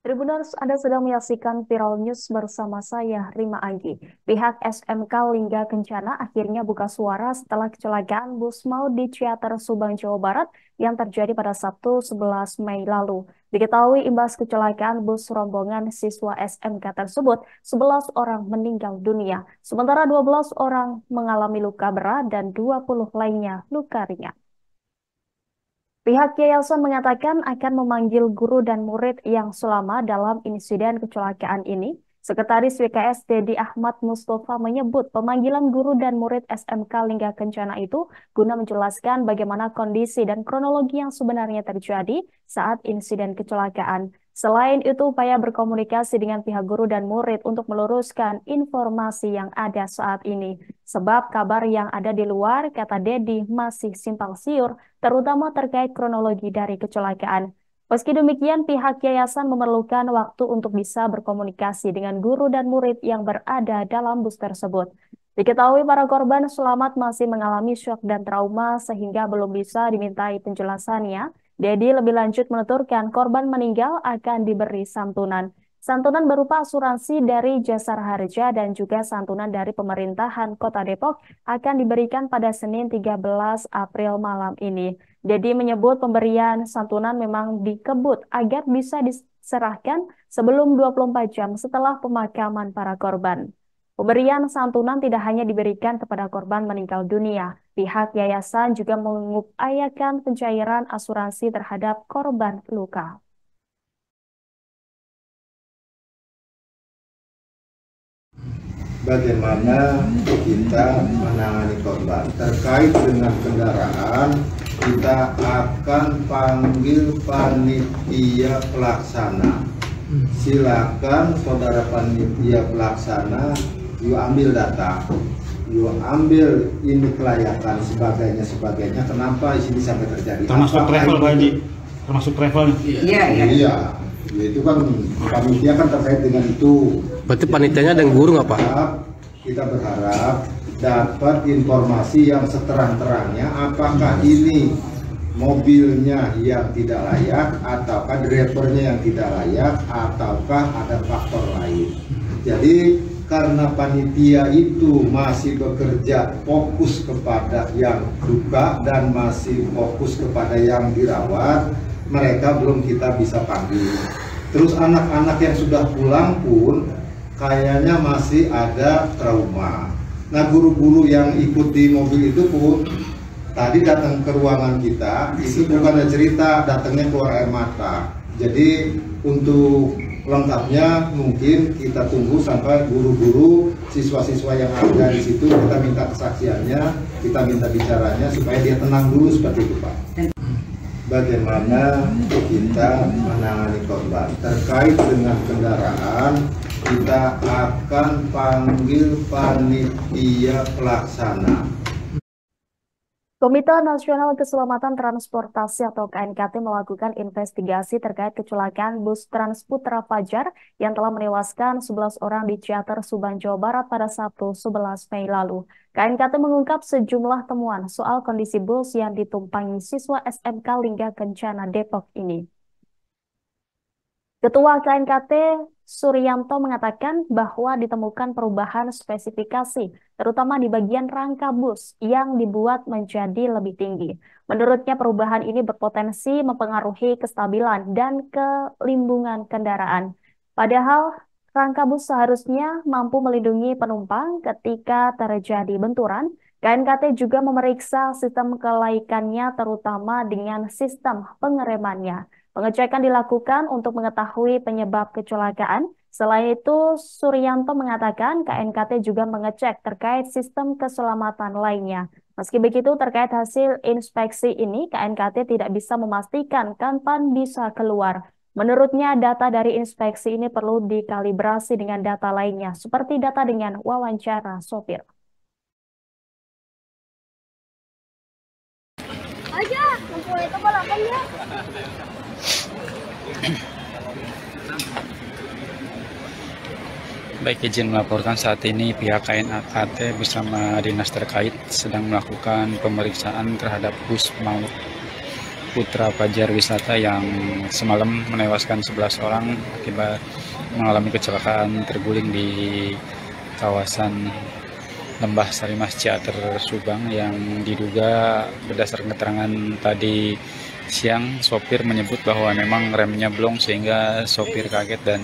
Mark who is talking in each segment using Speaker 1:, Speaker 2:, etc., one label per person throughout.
Speaker 1: Tribuners, Anda sedang menyaksikan Viral News bersama saya, Rima Anggi. Pihak SMK Lingga Kencana akhirnya buka suara setelah kecelakaan bus maut di Ciater, Subang, Jawa Barat yang terjadi pada Sabtu 11 Mei lalu. Diketahui imbas kecelakaan bus rombongan siswa SMK tersebut, 11 orang meninggal dunia, sementara 12 orang mengalami luka berat dan 20 lainnya luka ringan. Pihak yayasan mengatakan akan memanggil guru dan murid yang selamat dalam insiden kecelakaan ini. Sekretaris WKS Dedi Ahmad Mustafa menyebut pemanggilan guru dan murid SMK Lingga Kencana itu guna menjelaskan bagaimana kondisi dan kronologi yang sebenarnya terjadi saat insiden kecelakaan. Selain itu, upaya berkomunikasi dengan pihak guru dan murid untuk meluruskan informasi yang ada saat ini. Sebab kabar yang ada di luar, kata Dedi, masih simpang siur, terutama terkait kronologi dari kecelakaan. Meski demikian, pihak yayasan memerlukan waktu untuk bisa berkomunikasi dengan guru dan murid yang berada dalam bus tersebut. Diketahui para korban selamat masih mengalami syok dan trauma sehingga belum bisa dimintai penjelasannya. Dedi lebih lanjut menuturkan korban meninggal akan diberi santunan. Santunan berupa asuransi dari Jasara Harja dan juga santunan dari pemerintahan Kota Depok akan diberikan pada Senin 13 April malam ini. Dedi menyebut pemberian santunan memang dikebut agar bisa diserahkan sebelum 24 jam setelah pemakaman para korban. Pemberian santunan tidak hanya diberikan kepada korban meninggal dunia. Pihak yayasan juga mengupayakan pencairan asuransi terhadap korban luka.
Speaker 2: Bagaimana kita menangani korban terkait dengan kendaraan, kita akan panggil panitia pelaksana. Silakan saudara panitia pelaksana, you ambil data, you ambil ini kelayakan sebagainya. Kenapa ini sampai terjadi?
Speaker 3: Termasuk travel Pak Haji, termasuk travel.
Speaker 2: Iya. Itu kan panitia kan terkait dengan itu.
Speaker 4: Berarti panitianya dan guru nggak Pak?
Speaker 2: Kita berharap dapat informasi yang seterang-terangnya apakah ini mobilnya yang tidak layak, ataukah drivernya yang tidak layak, ataukah ada faktor lain. Jadi karena panitia itu masih bekerja fokus kepada yang luka dan masih fokus kepada yang dirawat, mereka belum kita bisa panggil. Terus anak-anak yang sudah pulang pun kayaknya masih ada trauma. Nah, guru-guru yang ikut di mobil itu pun tadi datang ke ruangan kita, itu bukan cerita datangnya keluar air mata. Jadi untuk lengkapnya mungkin kita tunggu sampai guru-guru, siswa-siswa yang ada di situ, kita minta kesaksiannya, kita minta bicaranya supaya dia tenang dulu seperti itu Pak. Bagaimana kita menangani korban terkait dengan kendaraan, kita akan panggil panitia pelaksana.
Speaker 1: Komite Nasional Keselamatan Transportasi atau KNKT melakukan investigasi terkait kecelakaan bus Transputra Fajar yang telah menewaskan 11 orang di Ciater, Subang, Jawa Barat pada Sabtu 11 Mei lalu. KNKT mengungkap sejumlah temuan soal kondisi bus yang ditumpangi siswa SMK Lingga Kencana Depok ini. Ketua KNKT Suryanto mengatakan bahwa ditemukan perubahan spesifikasi, terutama di bagian rangka bus yang dibuat menjadi lebih tinggi. Menurutnya perubahan ini berpotensi mempengaruhi kestabilan dan kelimbungan kendaraan. Padahal rangka bus seharusnya mampu melindungi penumpang ketika terjadi benturan. KNKT juga memeriksa sistem kelaikannya terutama dengan sistem pengeremannya. Pengecekan dilakukan untuk mengetahui penyebab kecelakaan. Selain itu, Suryanto mengatakan KNKT juga mengecek terkait sistem keselamatan lainnya. Meski begitu, terkait hasil inspeksi ini, KNKT tidak bisa memastikan kapan bisa keluar. Menurutnya, data dari inspeksi ini perlu dikalibrasi dengan data lainnya, seperti data dengan wawancara sopir.
Speaker 5: Aja, mempunyai kebalakan ya.
Speaker 3: Baik, izin melaporkan saat ini pihak KNKT bersama dinas terkait sedang melakukan pemeriksaan terhadap bus maut Putra Fajar Wisata yang semalam menewaskan 11 orang akibat mengalami kecelakaan terguling di kawasan Lembah Sarimas Ciater Subang, yang diduga berdasarkan keterangan tadi siang sopir menyebut bahwa memang remnya blong sehingga sopir kaget dan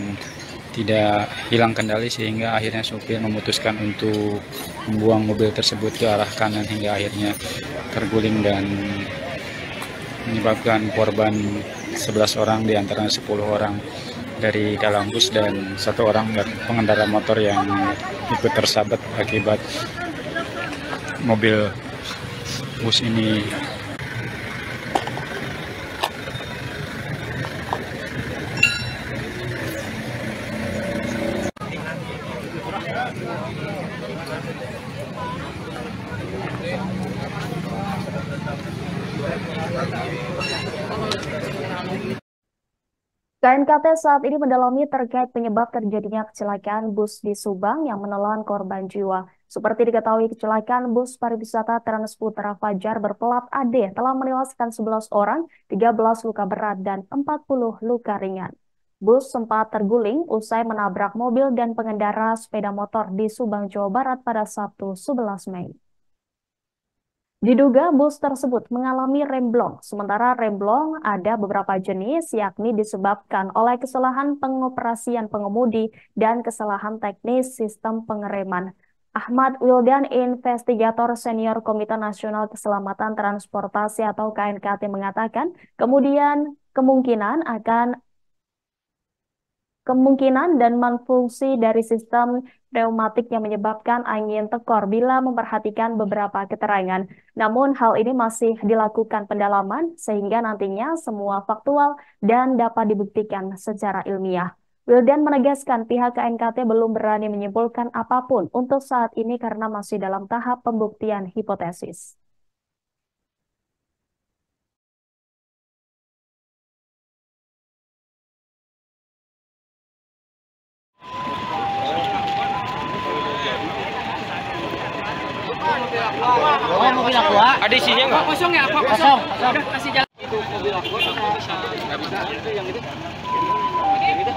Speaker 3: tidak hilang kendali, sehingga akhirnya sopir memutuskan untuk membuang mobil tersebut ke arah kanan hingga akhirnya terguling dan menyebabkan korban 11 orang, diantaranya 10 orang dari dalam bus dan 1 orang pengendara motor yang ikut tersabat akibat mobil bus ini.
Speaker 1: KNKT saat ini mendalami terkait penyebab terjadinya kecelakaan bus di Subang yang menelan korban jiwa. Seperti diketahui, kecelakaan bus pariwisata Trans Putra Fajar berplat AD telah menewaskan 11 orang, 13 luka berat, dan 40 luka ringan. Bus sempat terguling usai menabrak mobil dan pengendara sepeda motor di Subang, Jawa Barat pada Sabtu 11 Mei. Diduga bus tersebut mengalami remblong, sementara remblong ada beberapa jenis, yakni disebabkan oleh kesalahan pengoperasian pengemudi dan kesalahan teknis sistem pengereman. Ahmad Wildan, investigator senior Komite Nasional Keselamatan Transportasi atau KNKT, mengatakan kemungkinan dan malfungsi dari sistem pneumatik yang menyebabkan angin tekor bila memperhatikan beberapa keterangan. Namun hal ini masih dilakukan pendalaman sehingga nantinya semua faktual dan dapat dibuktikan secara ilmiah. Wildan menegaskan pihak KNKT belum berani menyimpulkan apapun untuk saat ini karena masih dalam tahap pembuktian hipotesis.
Speaker 6: Oh, mobil aku ada isinya nggak? Kosong ya, apa kosong? Udah kasih jalan. Itu mobil aku nggak bisa. Itu yang itu. Yang itu.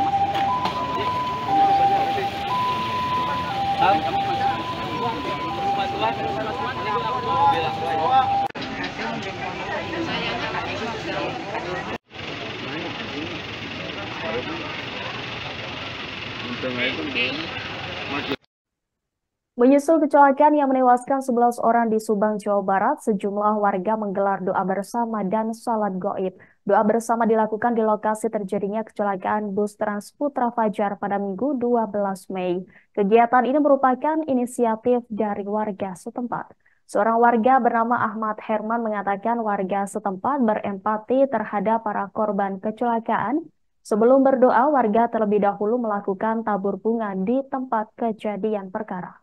Speaker 1: Menyusul kecelakaan yang menewaskan 11 orang di Subang, Jawa Barat, sejumlah warga menggelar doa bersama dan salat gaib. Doa bersama dilakukan di lokasi terjadinya kecelakaan bus Trans Putra Fajar pada Minggu 12 Mei. Kegiatan ini merupakan inisiatif dari warga setempat. Seorang warga bernama Ahmad Herman mengatakan warga setempat berempati terhadap para korban kecelakaan. Sebelum berdoa, warga terlebih dahulu melakukan tabur bunga di tempat kejadian perkara.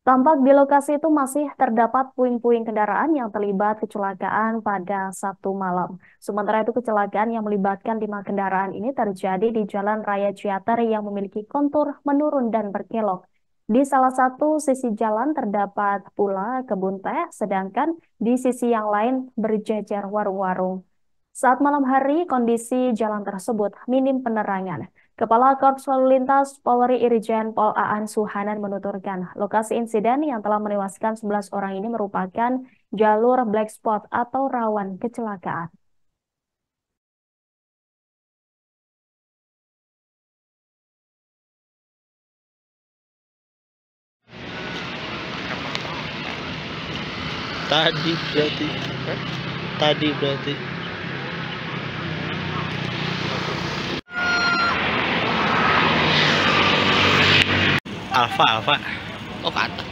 Speaker 1: Tampak di lokasi itu masih terdapat puing-puing kendaraan yang terlibat kecelakaan pada Sabtu malam. Sementara itu kecelakaan yang melibatkan 5 kendaraan ini terjadi di Jalan Raya Ciater yang memiliki kontur menurun dan berkelok. Di salah satu sisi jalan terdapat pula kebun teh, sedangkan di sisi yang lain berjejer warung-warung. Saat malam hari, kondisi jalan tersebut minim penerangan. Kepala Korps Lalu Lintas Polri Irjen Pol Aan Suhanan menuturkan, lokasi insiden yang telah menewaskan 11 orang ini merupakan jalur black spot atau rawan kecelakaan.
Speaker 7: Tadi berarti. Alfa. Oh, ke atas.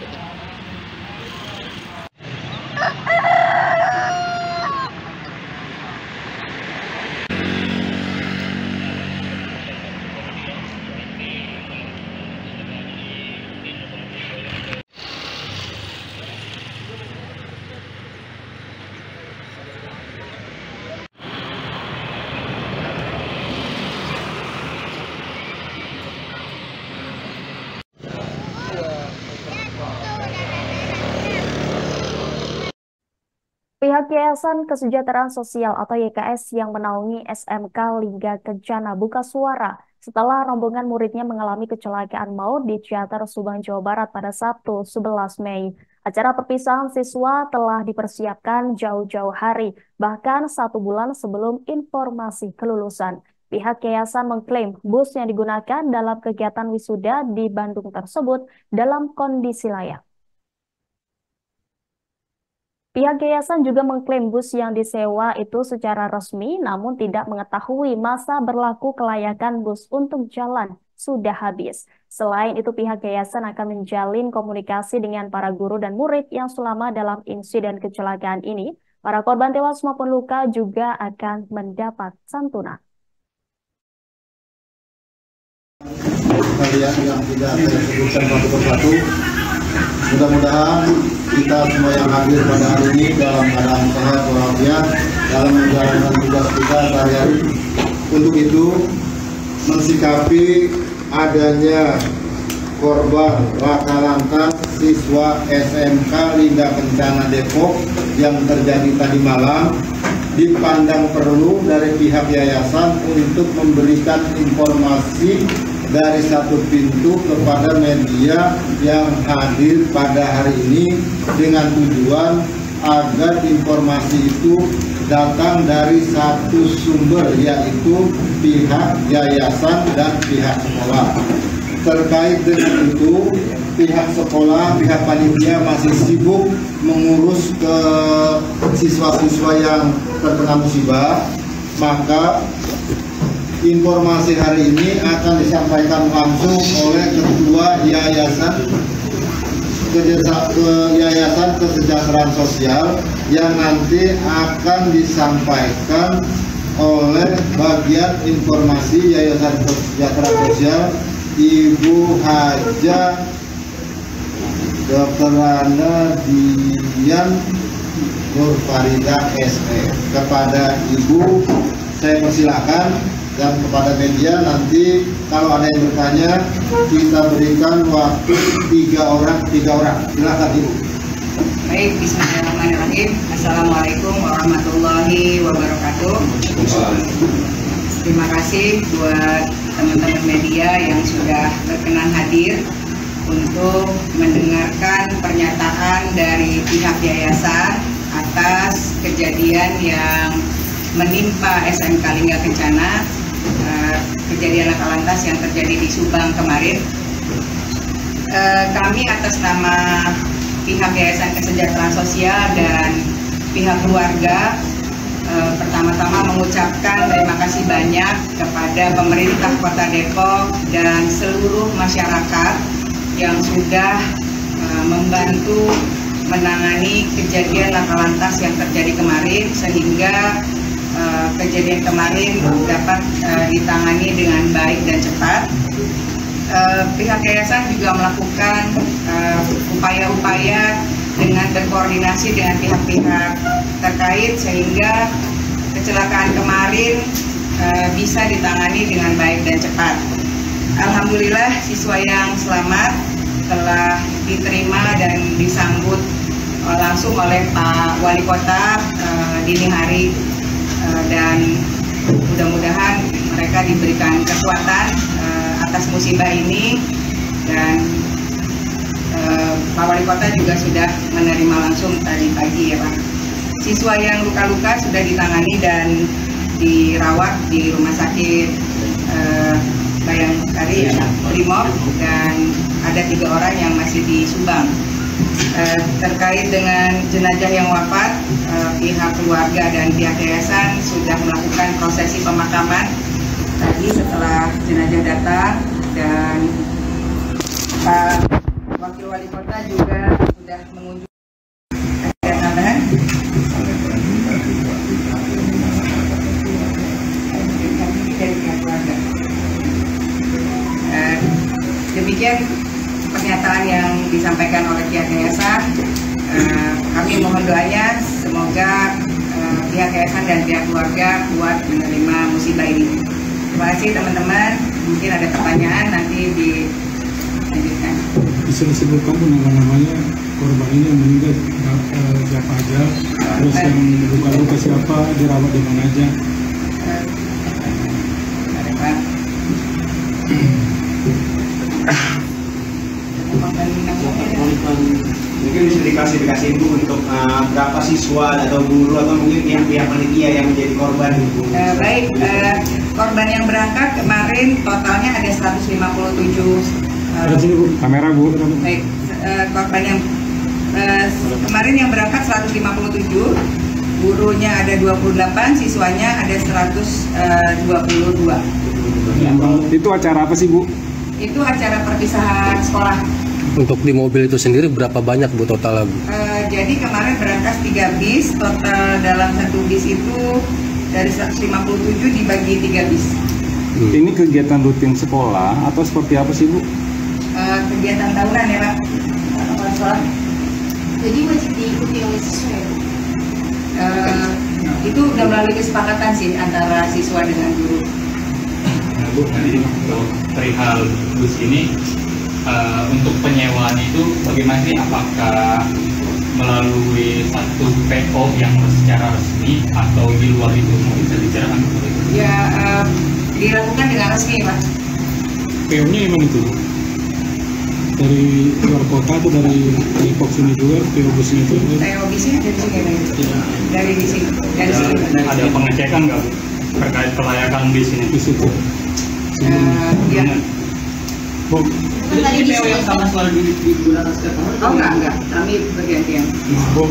Speaker 1: Pihak Yayasan Kesejahteraan Sosial atau YKS yang menaungi SMK Lingga Kencana buka suara setelah rombongan muridnya mengalami kecelakaan maut di Ciater Subang, Jawa Barat pada Sabtu 11 Mei. Acara perpisahan siswa telah dipersiapkan jauh-jauh hari, bahkan 1 bulan sebelum informasi kelulusan. Pihak yayasan mengklaim bus yang digunakan dalam kegiatan wisuda di Bandung tersebut dalam kondisi layak. Pihak yayasan juga mengklaim bus yang disewa itu secara resmi namun tidak mengetahui masa berlaku kelayakan bus untuk jalan sudah habis. Selain itu pihak yayasan akan menjalin komunikasi dengan para guru dan murid yang selama dalam insiden kecelakaan ini. Para korban tewas maupun luka juga akan mendapat santunan.
Speaker 2: Kalian yang tidak saya sebutkan satu persatu, mudah-mudahan kita semua yang hadir pada hari ini dalam keadaan sehat walafiat dalam menjalankan tugas kita sehari-hari. Untuk itu, mensikapi adanya korban laka lantas siswa SMK Lingga Kencana Depok yang terjadi tadi malam, dipandang perlu dari pihak yayasan untuk memberikan informasi dari satu pintu kepada media yang hadir pada hari ini dengan tujuan agar informasi itu datang dari satu sumber, yaitu pihak yayasan dan pihak sekolah. Terkait dengan itu, pihak sekolah, pihak panitia masih sibuk mengurus ke siswa-siswa yang terkena musibah, maka informasi hari ini akan disampaikan langsung oleh Ketua Yayasan Kesejahteraan Sosial yang nanti akan disampaikan oleh bagian informasi Yayasan Kesejahteraan Sosial Ibu Haja Dr. Rana Dian Nur Farida SE. Kepada Ibu saya persilakan, dan kepada media nanti kalau ada yang bertanya kita berikan waktu 3 orang. Silakan Ibu.
Speaker 8: Baik, bismillahirrahmanirrahim. Assalamualaikum warahmatullahi wabarakatuh. Terima kasih buat teman-teman media yang sudah berkenan hadir untuk mendengarkan pernyataan dari pihak yayasan atas kejadian yang menimpa SMK Lingga Kencana, kejadian laka lantas yang terjadi di Subang kemarin. Kami atas nama pihak Yayasan Kesejahteraan Sosial dan pihak keluarga pertama-tama mengucapkan terima kasih banyak kepada pemerintah Kota Depok dan seluruh masyarakat yang sudah membantu menangani kejadian laka lantas yang terjadi kemarin, sehingga kejadian kemarin dapat ditangani dengan baik dan cepat. Pihak yayasan juga melakukan upaya-upaya dengan berkoordinasi dengan pihak-pihak terkait sehingga kecelakaan kemarin bisa ditangani dengan baik dan cepat. Alhamdulillah siswa yang selamat telah diterima dan disambut langsung oleh Pak Wali Kota dini hari, dan mudah-mudahan mereka diberikan kekuatan atas musibah ini, dan Pak Wali Kota juga sudah menerima langsung tadi pagi ya Pak. Siswa yang luka-luka sudah ditangani dan dirawat di rumah sakit Bayangkari ya, Brimob, dan ada 3 orang yang masih di Subang. Terkait dengan jenazah yang wafat, pihak keluarga dan pihak yayasan sudah melakukan prosesi pemakaman tadi setelah jenazah datang, dan Pak Wakil Wali Kota juga sudah mengunjungi. Ada tambahan? Dari pihak keluarga. Demikian pernyataan yang disampaikan oleh pihak yayasan. Kami mohon doanya semoga pihak yayasan dan pihak keluarga kuat menerima musibah ini. Terima kasih teman-teman. Mungkin ada pertanyaan nanti dilanjutkan.
Speaker 9: Bisa disebutkan nama-namanya korban ini yang meninggal siapa aja? Terus yang luka-luka siapa, dirawat di mana aja?
Speaker 8: Ada Pak.
Speaker 10: Mungkin bisa diklasifikasiin Bu untuk berapa siswa atau guru atau mungkin pihak panitia yang menjadi korban Bu.
Speaker 8: Baik, korban yang berangkat kemarin totalnya ada 157.
Speaker 9: Sini Bu, kamera Bu.
Speaker 8: Baik, korban yang kemarin yang berangkat 157, gurunya ada 28, siswanya ada 122.
Speaker 9: Itu acara apa sih Bu?
Speaker 8: Itu acara perpisahan sekolah.
Speaker 4: Untuk di mobil itu sendiri berapa banyak Bu total Bu?
Speaker 8: Jadi kemarin berangkat 3 bis, total dalam satu bis itu dari 157 dibagi 3 bis.
Speaker 9: Ini kegiatan rutin sekolah atau seperti apa sih Bu?
Speaker 8: Kegiatan tahunan ya Pak. Sekolah.
Speaker 5: Jadi wajib diikuti oleh siswa ya?
Speaker 8: Itu udah melalui kesepakatan sih antara siswa dengan guru.
Speaker 3: Bu, nanti untuk perihal bus ini untuk penyewaan itu bagaimana sih? Apakah melalui satu PO yang secara resmi atau di luar itu bisa dibicarakan?
Speaker 8: Ya, dilakukan dengan resmi Pak.
Speaker 9: PO-nya gimana itu? Dari luar kota atau dari Depok sini juga PO busnya itu?
Speaker 8: PO busnya dari sini dari di sini. Dari sini.
Speaker 3: Ada pengecekan nggak Bu terkait kelayakan bis ini?
Speaker 9: Di situ.
Speaker 8: Ya.
Speaker 9: Bu,
Speaker 5: Tadi
Speaker 10: PO yang sama selalu digunakan setiap tahun?
Speaker 8: Oh enggak, kami bergantian.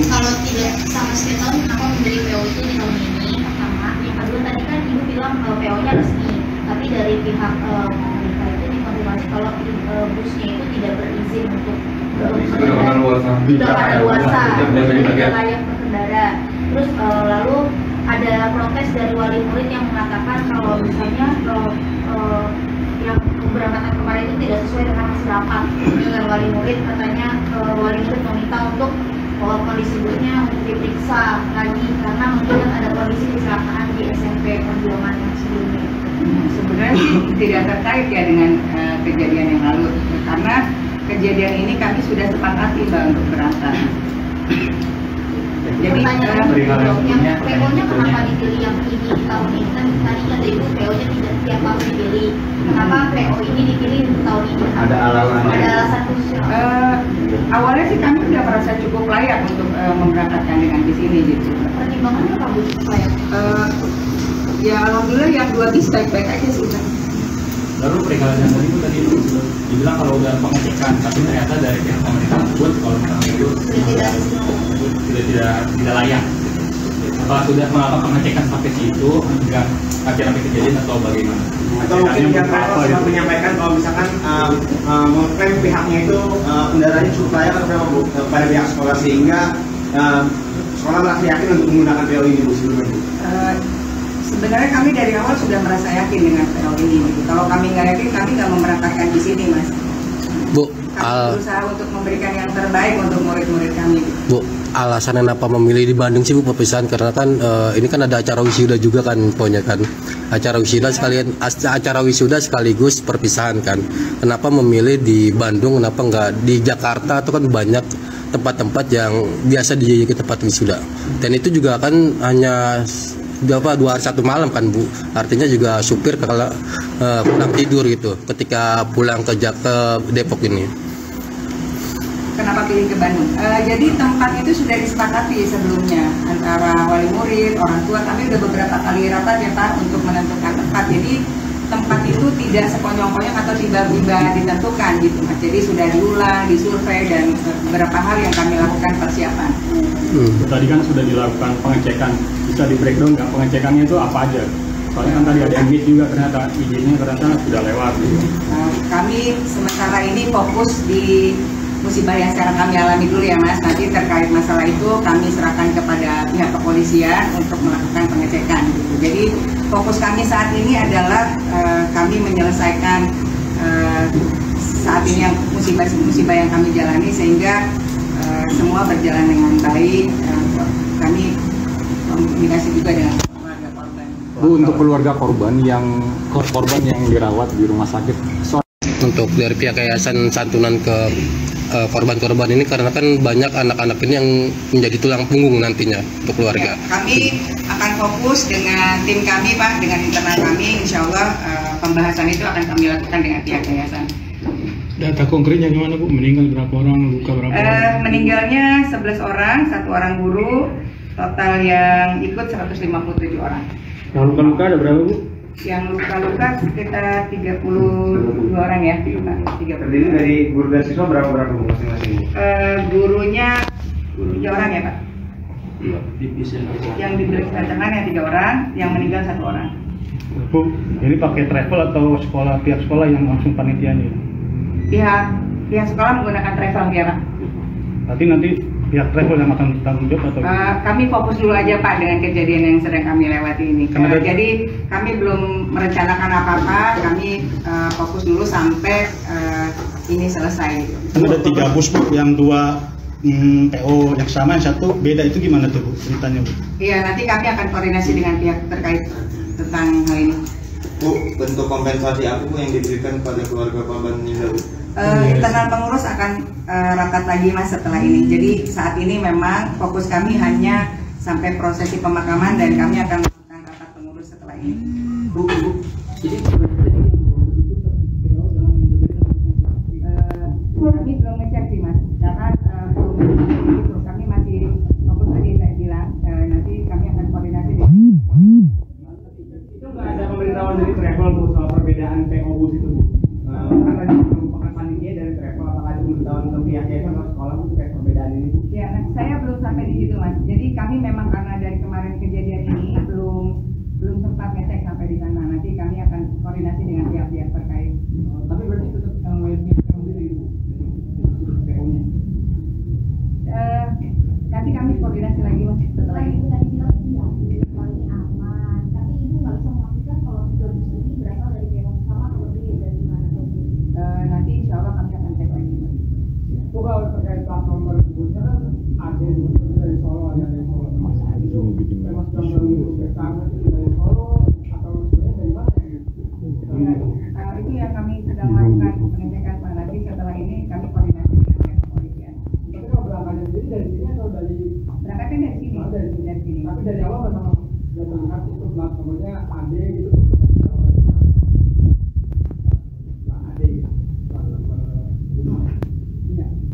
Speaker 5: kalau tidak sama setiap tahun, kenapa memberi PO itu di tahun ini? Pertama, yang kedua tadi kan Ibu bilang PO-nya resmi, tapi dari pihak pemerintah itu dikonfirmasi kalau busnya itu tidak berizin untuk tidak kadaluarsa, tidak layak berkendara. Terus lalu ada protes dari wali murid yang mengatakan kalau misalnya yang keberangkatan kemarin itu tidak sesuai dengan hasil rapat dengan wali murid, katanya wali murid meminta untuk kondisi busnya untuk diperiksa lagi karena mungkin ada kondisi kecelakaan di SMP Perjuangan yang sebelumnya.
Speaker 8: Sebenarnya sih tidak terkait ya dengan kejadian yang lalu, karena kejadian ini kami sudah sepakati Mbak untuk berangkat. Jadi
Speaker 5: pertanyaannya PO-nya kenapa dipilih yang ini di tahun ini? Kan tadi kata Ibu PO-nya tidak tiap tahun dipilih. Kenapa PO ini dipilih untuk tahun ini?
Speaker 10: Ada
Speaker 5: alasan khusus?
Speaker 8: Awalnya sih kami sudah merasa cukup layak untuk memberangkatkan dengan bis ini gitu.
Speaker 5: Pertimbangannya apa Bu?
Speaker 8: Ya alhamdulillah yang 2 bis baik-baik aja sih Mbak.
Speaker 3: Lalu perihal yang tadi dibilang kalau udah pengecekan, tapi ternyata dari pihak pemerintah tersebut kalau misalnya itu tidak layak. Apakah sudah melakukan pengecekan sampai situ hingga akhirnya kejadian atau bagaimana?
Speaker 10: Atau mungkin yang sudah menyampaikan kalau misalkan mengklaim pihaknya itu kendaraannya cukup layak pada pihak sekolah sehingga sekolah merasa yakin untuk menggunakan PO ini Bu sebelumnya Bu.
Speaker 8: Sebenarnya kami dari awal sudah merasa yakin dengan PO ini. Gitu. Kalau kami nggak yakin, kami nggak memberangkatkan di sini, Mas.
Speaker 4: Bu,
Speaker 8: kami berusaha untuk memberikan yang terbaik untuk murid-murid kami.
Speaker 4: Bu, alasan kenapa memilih di Bandung sih Bu perpisahan? Karena kan ini kan ada acara wisuda juga kan, pokoknya kan. Acara wisuda sekaligus perpisahan kan. Kenapa memilih di Bandung? Kenapa nggak di Jakarta? Atau kan banyak tempat-tempat yang biasa dijadikan tempat wisuda. Dan itu juga kan hanya 2 hari 1 malam kan Bu, artinya juga supir kalau pulang tidur gitu ketika pulang ke Depok ini.
Speaker 8: Kenapa pilih ke Bandung? Jadi tempat itu sudah disepakati sebelumnya antara wali murid, orang tua. Kami sudah beberapa kali rapat ya Pak untuk menentukan tempat. Jadi tempat itu tidak sekonyong-konyong atau tiba-tiba ditentukan gitu Mas. Jadi sudah diulang, disurvei dan beberapa hal yang kami lakukan persiapan.
Speaker 9: Tadi kan sudah dilakukan pengecekan, bisa di breakdown nggak pengecekannya itu apa aja? Soalnya kan tadi ada yang juga ternyata izinnya ternyata sudah lewat. Gitu.
Speaker 8: Kami sementara ini fokus di musibah yang sekarang kami alami dulu ya Mas. Nanti terkait masalah itu kami serahkan kepada pihak kepolisian untuk melakukan pengecekan. Gitu. Jadi fokus kami saat ini adalah kami menyelesaikan saat ini yang musibah yang kami jalani sehingga semua berjalan dengan baik. Kami komunikasi juga dengan keluarga korban.
Speaker 9: Bu, untuk keluarga korban yang dirawat di rumah sakit,
Speaker 4: untuk dari pihak yayasan santunan ke korban-korban ini, karena kan banyak anak-anak ini yang menjadi tulang punggung nantinya untuk keluarga.
Speaker 8: Ya, kami akan fokus dengan tim kami Pak, dengan internal kami, insya Allah pembahasan itu akan kami lakukan dengan pihak yayasan.
Speaker 9: Data konkretnya gimana Bu? Meninggal berapa orang, luka berapa orang?
Speaker 8: Meninggalnya 11 orang, 1 orang guru, total yang ikut 157 orang.
Speaker 9: Yang luka-luka ada berapa Bu?
Speaker 8: Yang luka-luka sekitar 32 orang ya.
Speaker 10: Terdiri dari guru dan siswa berapa masing-masing?
Speaker 8: Gurunya 3 orang ya Pak. Yang diberi kedatangan yang 3 orang, yang meninggal 1 orang.
Speaker 9: Bu, ini pakai travel atau pihak sekolah yang langsung panitianya?
Speaker 8: Pihak sekolah menggunakan travel ya Pak.
Speaker 9: Berarti nanti pihak travel yang akan bertanggung jawab atau?
Speaker 8: Kami fokus dulu aja Pak dengan kejadian yang sedang kami lewati ini. Jadi kami belum merencanakan apa-apa, kami fokus dulu sampai ini selesai.
Speaker 9: Ada 3 bus Bu, yang 2 PO yang sama, yang 1 beda, itu gimana tuh Bu ceritanya Bu?
Speaker 8: Iya, nanti kami akan koordinasi dengan pihak terkait tentang hal ini.
Speaker 2: Bu, bentuk kompensasi apa Bu yang diberikan pada keluarga korban meninggal Bu?
Speaker 8: Internal pengurus akan rapat lagi Mas setelah ini. Jadi saat ini memang fokus kami hanya sampai prosesi pemakaman dan kami akan melakukan rapat pengurus setelah ini. Bu. Jadi kami belum ngecek sih Mas, karena kami masih fokus tadi saya bilang. Nanti kami akan koordinasi dengan
Speaker 10: Itu nggak ada pemberitahuan dari travel Bu soal perbedaan PO bus itu Bu? Kan tadi merupakan panitia dari travel, apakah ada pemberitahuan ke pihak yayasan atau sekolah Bu terkait perbedaan ini?
Speaker 8: Ya, saya belum sampai di situ Mas. Jadi kami memang karena dari kemarin kejadian ini belum sempat ngecek sampai di sana. Nanti kami akan koordinasi dengan pihak-pihak terkait.
Speaker 10: Tapi berarti tetap wajib sendiri Bu PO-nya.
Speaker 8: Nanti kami koordinasi lagi Mas setelah ini.
Speaker 5: Tadi bilang iya, kalau ini aman. Tapi Ibu nggak bisa memastikan kalau bus ini berasal dari PO sama atau lebih dari mana?
Speaker 8: Nanti insya Allah kami akan cek lagi.
Speaker 10: Bu, kalau terkait platform tersebutnya kan ada dari Solo, ada dari Solo. Itu memang sudah melalui bersama dari Solo atau sebenarnya dari mana ya?
Speaker 8: Itu yang kami sedang lakukan pengecekan Pak. Nanti setelah ini kami koordinasi dengan pihak kepolisian.
Speaker 10: Tapi kalau berangkatnya sendiri dari sini atau dari?
Speaker 8: Berangkatnya dari sini. Dari sini.
Speaker 10: Tapi dari awal memang sudah terlihat itu platformnya ada gitu.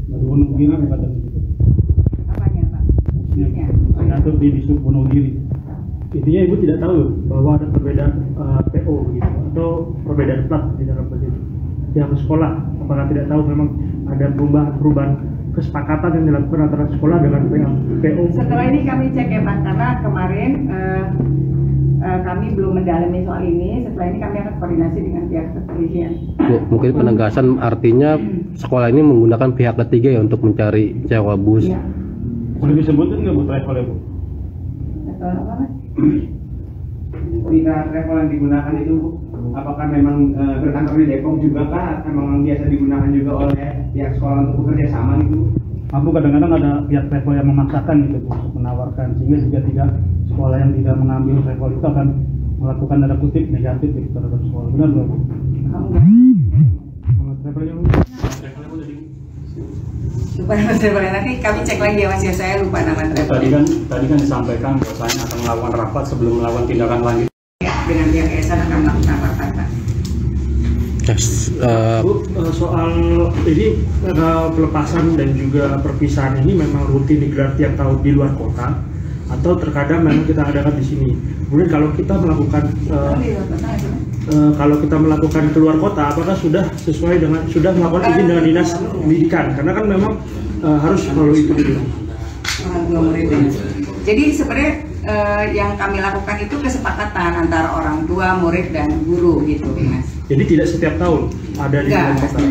Speaker 9: Dari Wonogiri katanya gitu.
Speaker 8: Apanya Pak?
Speaker 9: Senator di Dishub Wonogiri. Intinya Ibu tidak tahu bahwa ada perbedaan PO gitu atau perbedaan plat di dalam budget pihak sekolah. Apakah tidak tahu memang ada perubahan kesepakatan yang dilakukan antara sekolah dengan PO?
Speaker 8: Setelah ini kami cek ya Pak, karena kemarin kami belum mendalami soal ini. Setelah ini kami akan koordinasi dengan pihak kepolisian.
Speaker 4: Bu, mungkin penegasan artinya sekolah ini menggunakan pihak ketiga ya untuk mencari sewa bus.
Speaker 8: Ya.
Speaker 9: Boleh disebutin nggak Bu travel ya Bu?
Speaker 8: Atau apa Mas?
Speaker 10: Mitra travel yang digunakan itu apakah memang berkantor di Depok juga kah? Memang biasa digunakan juga oleh pihak sekolah untuk bekerja sama gitu?
Speaker 9: Aku kadang-kadang ada pihak travel yang memaksakan gitu Bu, untuk menawarkan, sehingga jika tidak sekolah yang tidak mengambil travel itu akan melakukan tanda kutip negatif gitu terhadap sekolah. Benar nggak Bu? Kalau travelnya Bu? Travelnya Bu tadi.
Speaker 8: Lupa nama travelnya, nanti kami cek lagi ya Mas ya, saya lupa nama travel.
Speaker 9: Tadi kan disampaikan bahwasanya akan melakukan rapat sebelum melakukan tindakan lanjut.
Speaker 8: Ya, dengan pihak yayasan akan melakukan rapat Pak.
Speaker 4: Yes,
Speaker 11: Bu, soal ini pelepasan dan juga perpisahan ini memang rutin digelar tiap tahun di luar kota atau terkadang memang kita adakan di sini. Kemudian kalau kita melakukan keluar kota, apakah sudah sesuai dengan melakukan izin dengan dinas pendidikan? Karena kan memang harus melalui itu dulu.
Speaker 8: Jadi sebenarnya yang kami lakukan itu kesepakatan antara orang tua, murid dan guru gitu Mas.
Speaker 11: Jadi tidak setiap tahun ada di luar kota.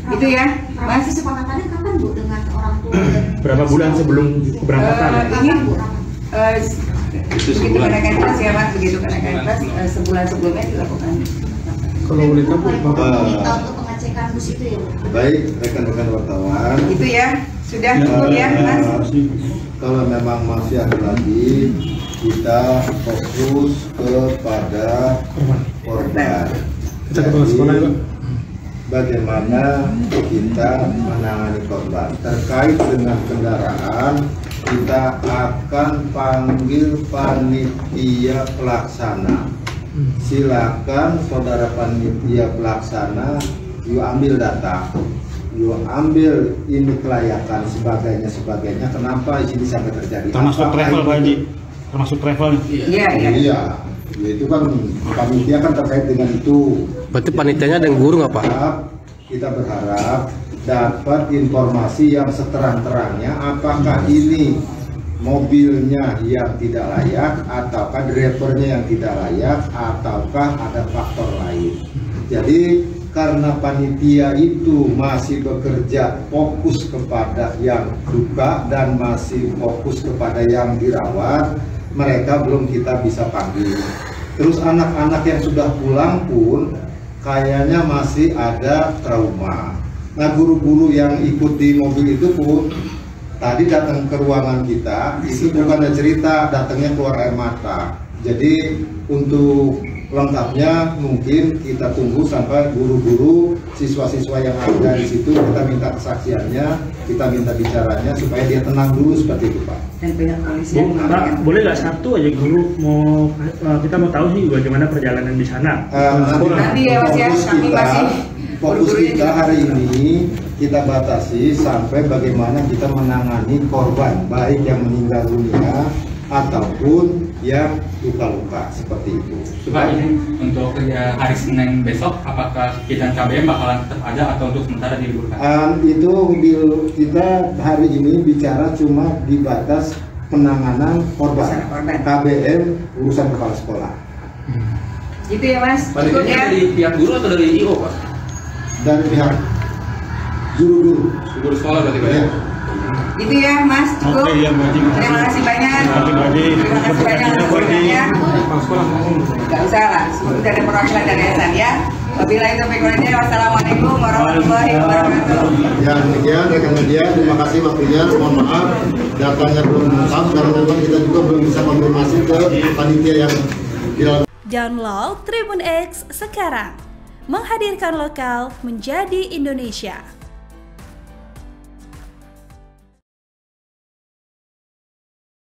Speaker 8: Itu ya Mas.
Speaker 5: Kesepakatannya kapan Bu dengan orang tua?
Speaker 11: Berapa bulan sebelum keberangkatan?
Speaker 8: Begitu kenaikan kelas ya Mas, begitu kenaikan kelas sebulan sebelumnya dilakukan.
Speaker 11: Kalau boleh tahu
Speaker 5: Bapak minta untuk pengecekan bus itu ya Bu?
Speaker 2: Baik rekan-rekan wartawan.
Speaker 8: Itu ya, sudah cukup ya Mas.
Speaker 2: Kalau memang masih ada lagi, kita fokus kepada korban. Jadi, bagaimana kita menangani korban terkait dengan kendaraan, kita akan panggil panitia pelaksana. Silakan saudara panitia pelaksana, yuk ambil data, yuk ambil ini kelayakan sebagainya. Kenapa di sini sampai terjadi?
Speaker 9: Termasuk travel Pak Haji, termasuk travel.
Speaker 2: Iya. Itu kan panitia kan terkait dengan itu.
Speaker 4: Berarti panitianya ada yang guru nggak Pak?
Speaker 2: Kita berharap dapat informasi yang seterang-terangnya apakah ini mobilnya yang tidak layak, ataukah drivernya yang tidak layak, ataukah ada faktor lain. Jadi karena panitia itu masih bekerja fokus kepada yang duka dan masih fokus kepada yang dirawat, mereka belum kita bisa panggil. Terus anak-anak yang sudah pulang pun kayaknya masih ada trauma. Nah, guru-guru yang ikut di mobil itu pun tadi datang ke ruangan kita, itu bukan ada cerita, datangnya keluar air mata. Jadi untuk lengkapnya mungkin kita tunggu sampai guru-guru, siswa-siswa yang ada di situ, kita minta kesaksiannya, kita minta bicaranya supaya dia tenang dulu seperti itu Pak.
Speaker 8: Dan pihak polisian.
Speaker 11: Pak, boleh nggak satu aja guru kita mau tahu sih bagaimana perjalanan di sana?
Speaker 8: Nanti ya Mas ya, kami masih
Speaker 2: fokus kita hari ini kita batasi sampai bagaimana kita menangani korban, baik yang meninggal dunia ataupun yang luka-luka seperti itu.
Speaker 3: Pak, ini untuk hari Senin besok, apakah kita KBM bakalan tetap ada atau untuk sementara diliburkan?
Speaker 2: Itu kita hari ini bicara cuma di batas penanganan korban. KBM urusan kepala sekolah.
Speaker 8: Gitu ya Mas.
Speaker 6: Cukup ya. Dari pihak guru atau dari IO Pak?
Speaker 2: Dari pihak guru
Speaker 6: sekolah berarti Pak ya?
Speaker 8: Itu ya Mas, cukup. Terima kasih banyak. Terima kasih banyak atas waktunya. Gak usah lah, sudah ada perwakilan dari yayasan ya. Wabillahi taufiq wal hidayah. Wassalamualaikum warahmatullahi wabarakatuh.
Speaker 2: Ya, demikian rekan media, terima kasih waktunya. Mohon maaf datanya belum lengkap karena memang kita juga belum bisa konfirmasi ke panitia yang dilakukan.
Speaker 12: Download Tribun X sekarang. Menghadirkan lokal menjadi Indonesia.